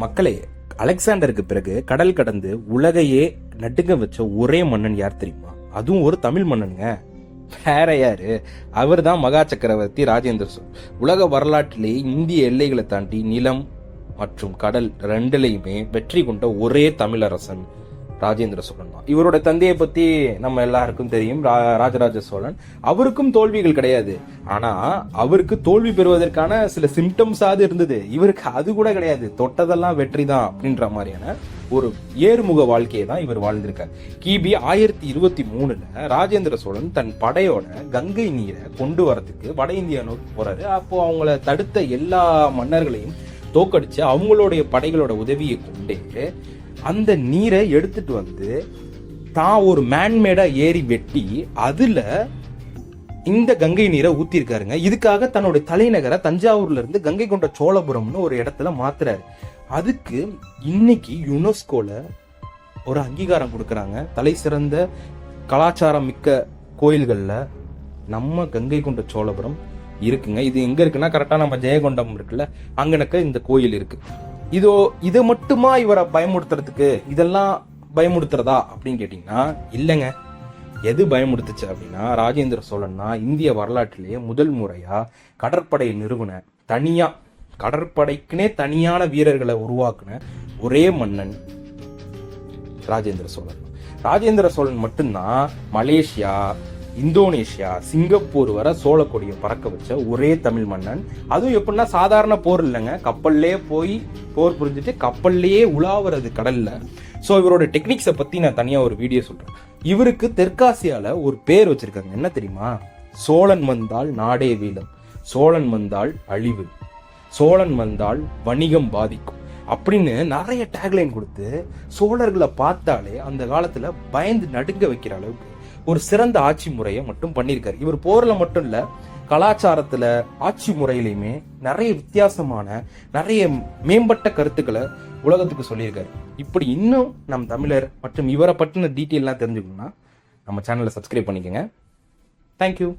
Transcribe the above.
மக்களே, அலெக்சாண்டருக்கு பிறகு கடல் கடந்து உலகையே நடுங்க வச்ச ஒரே மன்னன் யார் தெரியுமா? அதுவும் ஒரு தமிழ் மன்னனுங்க. வேற யாரு? அவர் தான் மகா சக்கரவர்த்தி ராஜேந்திர சோழன். உலக வரலாற்றிலே இந்திய எல்லைகளை தாண்டி நிலம் மற்றும் கடல் ரெண்டுலையுமே வெற்றி கொண்ட ஒரே தமிழரசன் ராஜேந்திர சோழன் தான். இவரோட தந்தையை பத்தி நம்ம எல்லாருக்கும் தெரியும், ராஜராஜ சோழன். அவருக்கும் தோல்விகள் கிடையாது, ஆனா அவருக்கு தோல்வி பெறுவதற்கான சில சிம்டம்ஸாவது இருந்தது. இவருக்கு அது கூட கிடையாது, தொட்டதெல்லாம் வெற்றி தான் அப்படின்ற மாதிரியான ஒரு ஏறுமுக வாழ்க்கையை தான் இவர் வாழ்ந்திருக்கார். கிபி 1023 ராஜேந்திர சோழன் தன் படையோட கங்கை நீரை கொண்டு வரதுக்கு வட இந்தியா நோக்கி போறாரு. அப்போ அவங்கள தடுத்த எல்லா மன்னர்களையும் தோக்கடிச்சு அவங்களுடைய படைகளோட உதவியை கொண்டே அந்த நீரை எடுத்துட்டு வந்து தான் ஒரு மேன்மேடா ஏறி வெட்டி அதுல இந்த கங்கை நீரை ஊத்திருக்காருங்க. இதுக்காக தன்னுடைய தலைநகரை தஞ்சாவூர்ல இருந்து கங்கை கொண்ட சோழபுரம்னு ஒரு இடத்துல மாத்துறாரு. அதுக்கு இன்னைக்கு யுனெஸ்கோல ஒரு அங்கீகாரம் கொடுக்கறாங்க. தலை சிறந்த கலாச்சாரம் மிக்க கோயில்கள்ல நம்ம கங்கை கொண்ட சோழபுரம் இருக்குங்க. இது எங்க இருக்குன்னா கரெக்டா நம்ம ஜெயகொண்டம் இருக்குல்ல, அங்கனக்க இந்த கோயில் இருக்கு. இதை மட்டுமா இவரை பயமுறுத்துறதுக்கு இதெல்லாம் பயமுறுத்துறதா அப்படின்னு கேட்டீங்கன்னா இல்லைங்க. எது பயமுறுத்துச்சு அப்படின்னா, ராஜேந்திர சோழன்னா இந்திய வரலாற்றிலேயே முதல் முறையா கடற்படை நிறுவன தனியா கடற்படைக்குனே தனியான வீரர்களை உருவாக்குன ஒரே மன்னன் ராஜேந்திர சோழன். ராஜேந்திர சோழன் மட்டும்தான் மலேசியா, இந்தோனேஷியா, சிங்கப்பூர் வர சோழ கொடியை பறக்க வச்ச ஒரே தமிழ் மன்னன். அதுவும் எப்படின்னா சாதாரண போர் இல்லைங்க, கப்பல்லே போய் போர் புரிஞ்சுட்டு கப்பல்லையே உலாவுறது கடல்ல. ஸோ இவரோட டெக்னிக்ஸை பத்தி நான் தனியா ஒரு வீடியோ சொல்றேன். இவருக்கு தெற்காசியால ஒரு பேர் வச்சிருக்காங்க, என்ன தெரியுமா? சோழன் வந்தால் நாடே வீழும், சோழன் வந்தால் அழிவு, சோழன் வந்தால் வணிகம் பாதிக்கும் அப்படின்னு நிறைய டேக்லைன் கொடுத்து சோழர்களை பார்த்தாலே அந்த காலத்துல பயந்து நடுங்க வைக்கிற அளவுக்கு ஒரு சிறந்த ஆட்சி முறையை மட்டும் பண்ணியிருக்காரு. இவர் போர்ல மட்டும் இல்ல, கலாச்சாரத்துல ஆட்சி முறையிலையுமே நிறைய வித்தியாசமான நிறைய மேம்பட்ட கருத்துக்களை உலகத்துக்கு சொல்லியிருக்காரு. இப்படி இன்னும் நம் தமிழர் மற்றும் இவரை பற்றின டீட்டெயிலாம் தெரிஞ்சுக்கணும்னா நம்ம சேனலை சப்ஸ்கிரைப் பண்ணிக்கோங்க. தேங்க்யூ.